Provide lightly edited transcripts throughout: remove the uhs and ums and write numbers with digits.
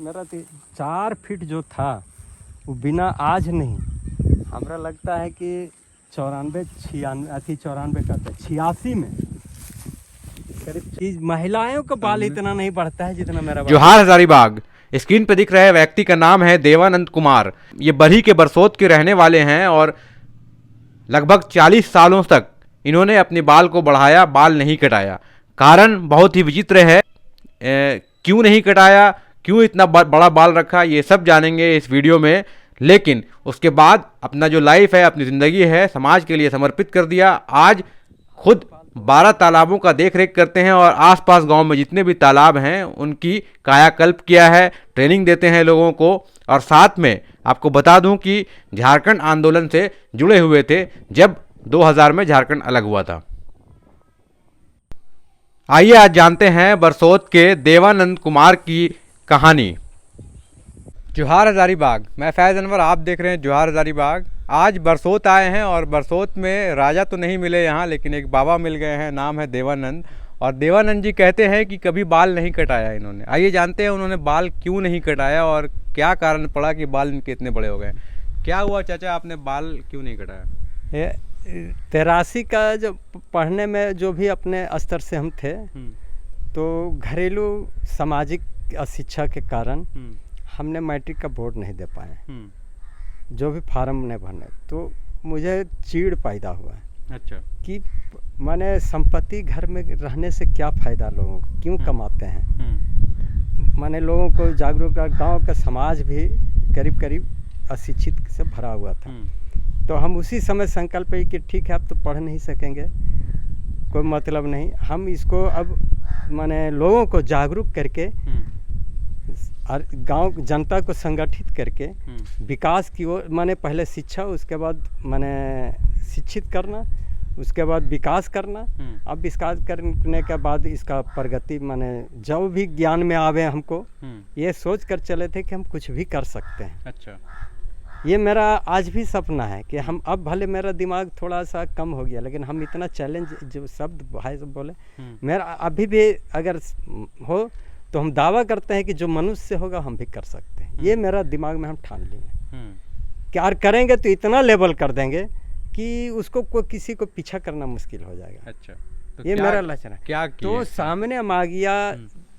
मेरा 4 फीट जो था वो बिना आज नहीं, हमरा लगता है कि 94 करते 86 में करीब महिलाओं का बाल इतना नहीं बढ़ता है जितना मेरा बाल। जोहार हजारीबाग। स्क्रीन पर दिख रहे व्यक्ति का नाम है देवानंद कुमार। ये बरही के बरसोत के रहने वाले हैं और लगभग 40 सालों तक इन्होंने अपने बाल को बढ़ाया, बाल नहीं कटाया। कारण बहुत ही विचित्र है। क्यों नहीं कटाया, क्यों इतना बड़ा बाल रखा, ये सब जानेंगे इस वीडियो में। लेकिन उसके बाद अपना जो लाइफ है, अपनी ज़िंदगी है, समाज के लिए समर्पित कर दिया। आज खुद 12 तालाबों का देख रेख करते हैं और आसपास गांव में जितने भी तालाब हैं उनकी कायाकल्प किया है, ट्रेनिंग देते हैं लोगों को। और साथ में आपको बता दूं कि झारखंड आंदोलन से जुड़े हुए थे जब 2000 में झारखंड अलग हुआ था। आइए आज जानते हैं बरसोत के देवानंद कुमार की कहानी। जोहार हजारीबाग, मैं फैज़ अनवर, आप देख रहे हैं जोहार हजारीबाग। आज बरसोत आए हैं और बरसोत में राजा तो नहीं मिले यहाँ, लेकिन एक बाबा मिल गए हैं, नाम है देवानंद। और देवानंद जी कहते हैं कि कभी बाल नहीं कटाया इन्होंने। आइए जानते हैं उन्होंने बाल क्यों नहीं कटाया और क्या कारण पड़ा कि बाल इनके इतने बड़े हो गए। क्या हुआ चाचा, आपने बाल क्यों नहीं कटाया? 83 का जब पढ़ने में जो भी अपने स्तर से हम थे, तो घरेलू सामाजिक अशिक्षा के कारण हमने मैट्रिक का बोर्ड नहीं दे पाए, जो भी फार्म नहीं भरने। तो मुझे चीड़ पैदा हुआ। अच्छा। कि माने संपत्ति घर में रहने से क्या फ़ायदा, लोगों को क्यों कमाते हैं। माने लोगों को जागरूक, गांव का समाज भी करीब करीब अशिक्षित से भरा हुआ था। तो हम उसी समय संकल्प है कि ठीक है अब तो पढ़ नहीं सकेंगे, कोई मतलब नहीं, हम इसको अब माने लोगों को जागरूक करके और गांव जनता को संगठित करके विकास की ओर, माने पहले शिक्षा, उसके बाद माने शिक्षित करना, उसके बाद विकास करना। अब विकास करने के बाद इसका प्रगति, माने जो भी ज्ञान में आवे हमको, ये सोच कर चले थे कि हम कुछ भी कर सकते हैं। अच्छा। ये मेरा आज भी सपना है कि हम, अब भले मेरा दिमाग थोड़ा सा कम हो गया, लेकिन हम इतना चैलेंज, जो शब्द भाई सब बोले, मेरा अभी भी अगर हो तो हम दावा करते हैं कि जो मनुष्य होगा हम भी कर सकते हैं। ये मेरा दिमाग में हम ठान लिए क्या करेंगे तो इतना लेवल कर देंगे कि उसको कोई किसी को पीछा करना मुश्किल हो जाएगा। अच्छा। तो ये मेरा लक्ष्य है। क्या तो सामने हम आ गया,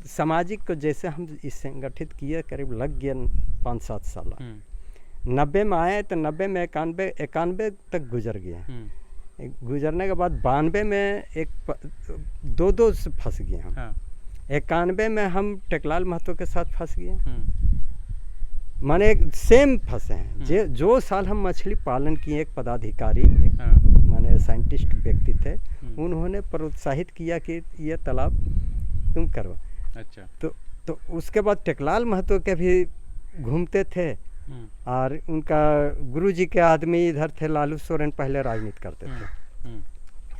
सामाजिक को जैसे हम इस संगठित किए, करीब लग गया 5-7 साल। 90 में आए तो 90 में 91 तक गुजर गए। गुजरने के बाद 92 में एक 2 से फंस गए हम। हाँ। 91 में हम टेकलाल महतो के साथ फंस गए। माने सेम फंसे हैं। जो साल हम मछली पालन किए, एक पदाधिकारी, माने साइंटिस्ट व्यक्ति थे, उन्होंने प्रोत्साहित किया कि ये तालाब तुम करो। अच्छा। तो उसके बाद टेकलाल महतो के भी घूमते थे और उनका गुरुजी के आदमी इधर थे, लालू सोरेन, पहले राजनीति करते थे।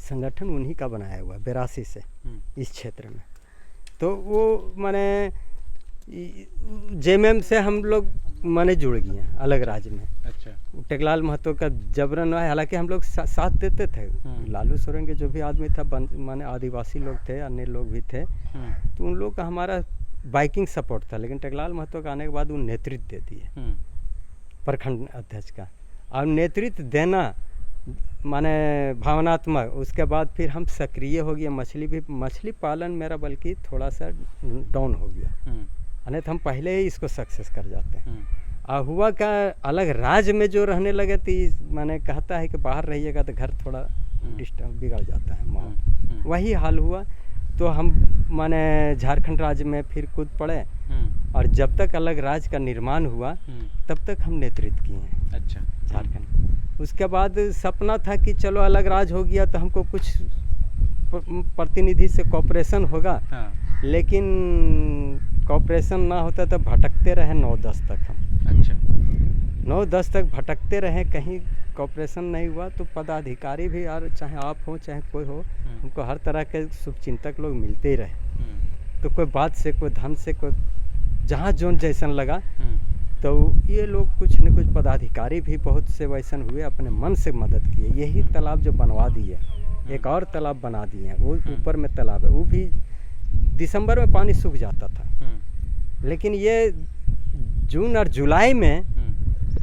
संगठन उन्हीं का बनाया हुआ 82 से इस क्षेत्र में। तो वो माने जेएमएम से हम लोग माने जुड़ गए हैं अलग राज्य में। अच्छा। टेकलाल महतो का जबरन है, हालांकि हम लोग साथ देते थे। लालू सोरेन के जो भी आदमी था, माने आदिवासी लोग थे, अन्य लोग भी थे, तो उन लोग का हमारा बाइकिंग सपोर्ट था। लेकिन टेकलाल महतो का आने के बाद वो नेतृत्व दे दिए प्रखंड अध्यक्ष का, और नेतृत्व देना माने भावनात्मक। उसके बाद फिर हम सक्रिय हो गए। मछली पालन मेरा बल्कि थोड़ा सा डाउन हो गया, नहीं तो हम पहले ही इसको सक्सेस कर जाते हैं। और हुआ का अलग राज्य में जो रहने लगे तो मैंने कहता है कि बाहर रहिएगा तो घर थोड़ा डिस्टर्ब बिगड़ जाता है माहौल, वही हाल हुआ। तो हम माने झारखंड राज्य में फिर कूद पड़े, और जब तक अलग राज्य का निर्माण हुआ तब तक हम नेतृत्व किए हैं। अच्छा। झारखंड। उसके बाद सपना था कि चलो अलग राज्य हो गया तो हमको कुछ प्रतिनिधि से कॉपरेशन होगा। हाँ। लेकिन कॉपरेशन ना होता तो भटकते रहे 9-10 तक हम। अच्छा। 9-10 तक भटकते रहे, कहीं कॉपरेशन नहीं हुआ। तो पदाधिकारी भी यार, चाहे आप हो चाहे कोई हो, हमको हर तरह के शुभचिंतक लोग मिलते ही रहे। तो कोई बात से, कोई धन से, कोई जहाँ जोन जैसन लगा, तो ये लोग कुछ न कुछ पदाधिकारी भी बहुत से वैसन हुए, अपने मन से मदद किए। यही तालाब जो बनवा दिए, एक और तालाब बना दिए हैं, वो ऊपर में तालाब है, वो भी दिसंबर में पानी सूख जाता था। लेकिन ये जून और जुलाई में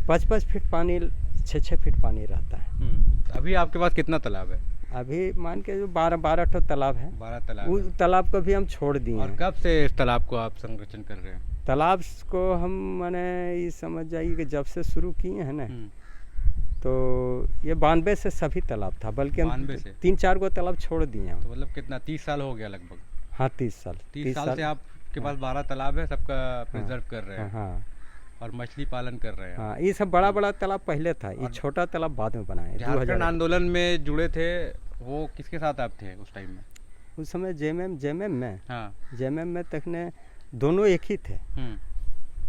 5-5 फीट पानी, 6-6 फीट पानी रहता है। अभी आपके पास कितना तालाब है? अभी मान के जो 12 ठो तालाब है। 12 तालाब। उस तालाब को भी हम छोड़ दिए और हैं। कब से इस तालाब को आप संरक्षण कर रहे हैं? तालाब को हम मैंने ये समझ जाइए कि जब से शुरू किए हैं ना, तो ये 92 से सभी तालाब था, बल्कि हम 92 से 3-4 को तालाब छोड़ दिए हैं। तो मतलब कितना 30 साल हो गया लगभग? हाँ 30 साल। 30 साल से आपके पास 12 तालाब है, सबका प्रिजर्व कर रहे हैं। हाँ और मछली पालन कर रहे हैं। हाँ, ये सब बड़ा बड़ा तालाब पहले था, ये छोटा तालाब बाद में बनाया। झारखंड आंदोलन में जुड़े थे, वो किसके साथ आप थे उस टाइम में? उस समय जेएमएम में, हाँ जेएमएम में तकने दोनों एक ही थे,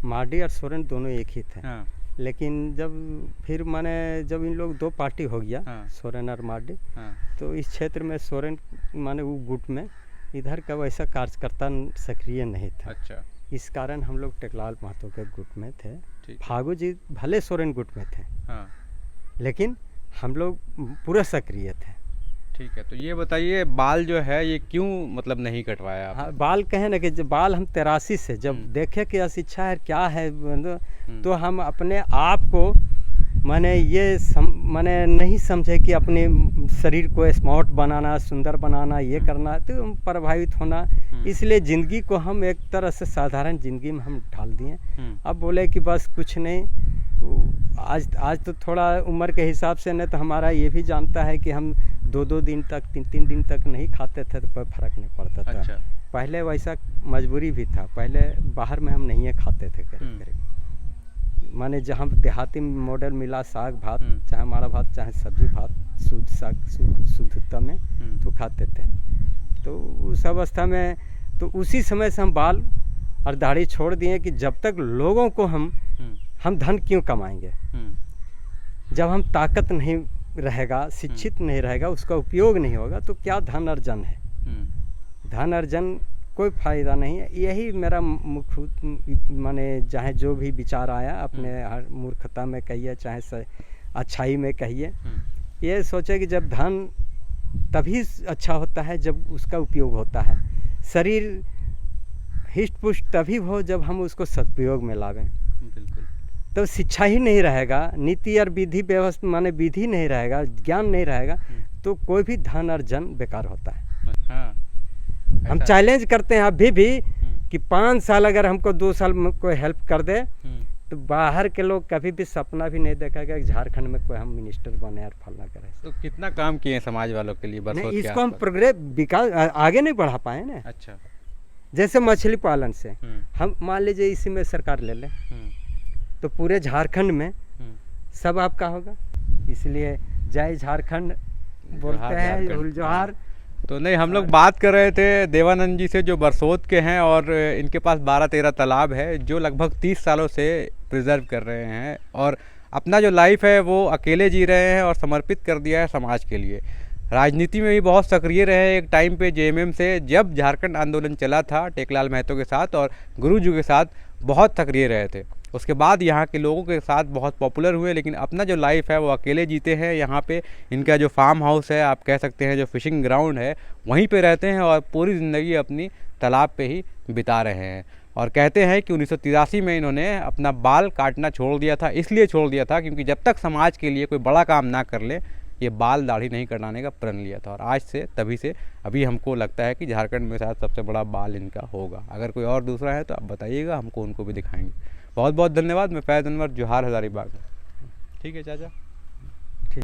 मार्डी और सोरेन दोनों एक ही थे। हाँ। लेकिन जब फिर माने जब इन लोग 2 पार्टी हो गया, हाँ। सोरेन और मार्डी, हाँ। तो इस क्षेत्र में सोरेन माने वो गुट में इधर का वैसा कार्यकर्ता सक्रिय नहीं था। अच्छा। इस कारण हम लोग टेकलाल महतो के गुट में थे। ठीक। फागू जी भले सोरेन गुट में थे, हाँ। लेकिन हम लोग पूरा सक्रिय थे। ठीक है, तो ये बताइए बाल जो है ये क्यों मतलब नहीं कटवाया आपने? हाँ, बाल कहें ना कि बाल हम 83 से जब देखे कि अशिक्षा है क्या है, तो हम अपने आप को माने ये माने नहीं समझे कि अपने शरीर को स्मार्ट बनाना, सुंदर बनाना, ये करना, तो हम प्रभावित होना, इसलिए ज़िंदगी को हम एक तरह से साधारण ज़िंदगी में हम ढाल दिए। अब बोले कि बस कुछ नहीं, आज तो थोड़ा उम्र के हिसाब से न, तो हमारा ये भी जानता है कि हम 2-2 दिन तक 3-3 दिन तक नहीं खाते थे, तो कोई फर्क नहीं पड़ता था। अच्छा। पहले वैसा मजबूरी भी था, पहले बाहर में हम नहीं खाते थे करीब माने जहाँ देहाती मॉडल मिला, साग भात, चाहे माड़ा भात, चाहे सब्जी भात, शुद्ध साग शुद्धता में तो खाते थे। तो उस अवस्था में तो उसी समय से हम बाल और दाढ़ी छोड़ दिए कि जब तक लोगों को हम धन क्यों कमाएंगे, जब हम ताकत नहीं रहेगा, शिक्षित नहीं रहेगा, उसका उपयोग नहीं होगा, तो क्या धन अर्जन है? धन अर्जन कोई फ़ायदा नहीं है। यही मेरा मुख्य माने चाहे जो भी विचार आया, अपने हर मूर्खता में कहिए चाहे अच्छाई में कहिए, ये सोचे कि जब धन तभी अच्छा होता है जब उसका उपयोग होता है। शरीर हिष्ट पुष्ट तभी हो जब हम उसको सदुपयोग में लावें। बिल्कुल। तो शिक्षा ही नहीं रहेगा, नीति और विधि व्यवस्था माने विधि नहीं रहेगा, ज्ञान नहीं रहेगा, तो कोई भी धन अर्जन बेकार होता है। हाँ। हम चैलेंज करते हैं अभी भी कि 5 साल अगर हमको 2 साल में कोई हेल्प कर दे, तो बाहर के लोग कभी भी सपना भी नहीं देखा कि झारखंड में कोई हम मिनिस्टर बने और फलना करें। तो कितना काम किए हैं समाज वालों के लिए बरसोत के इसको हम आसपास? प्रोग्रेस विकास आगे नहीं बढ़ा पाए ना। अच्छा। जैसे मछली पालन से हम मान लीजिए इसी में सरकार ले लें, तो पूरे झारखंड में सब आपका होगा। इसलिए जय झारखंड बोलते हैं, जोहार। तो नहीं, हम लोग बात कर रहे थे देवानंद जी से जो बरसोत के हैं और इनके पास 12-13 तालाब है जो लगभग 30 सालों से प्रिजर्व कर रहे हैं और अपना जो लाइफ है वो अकेले जी रहे हैं और समर्पित कर दिया है समाज के लिए। राजनीति में भी बहुत सक्रिय रहे एक टाइम पे जेएमएम से, जब झारखंड आंदोलन चला था टेकलाल महतो के साथ और गुरुजी के साथ बहुत सक्रिय रहे थे। उसके बाद यहाँ के लोगों के साथ बहुत पॉपुलर हुए, लेकिन अपना जो लाइफ है वो अकेले जीते हैं। यहाँ पे इनका जो फार्म हाउस है, आप कह सकते हैं जो फिशिंग ग्राउंड है, वहीं पे रहते हैं और पूरी ज़िंदगी अपनी तालाब पे ही बिता रहे हैं। और कहते हैं कि 1983 में इन्होंने अपना बाल काटना छोड़ दिया था, इसलिए छोड़ दिया था क्योंकि जब तक समाज के लिए कोई बड़ा काम ना कर ले, ये बाल दाढ़ी नहीं कटाने का प्रण लिया था। और आज से तभी से अभी हमको लगता है कि झारखंड में शायद सबसे बड़ा बाल इनका होगा। अगर कोई और दूसरा है तो आप बताइएगा, हमको उनको भी दिखाएंगे। बहुत बहुत धन्यवाद। मैं फैज़ अनवर, जोहार हज़ारीबाग। ठीक है चाचा।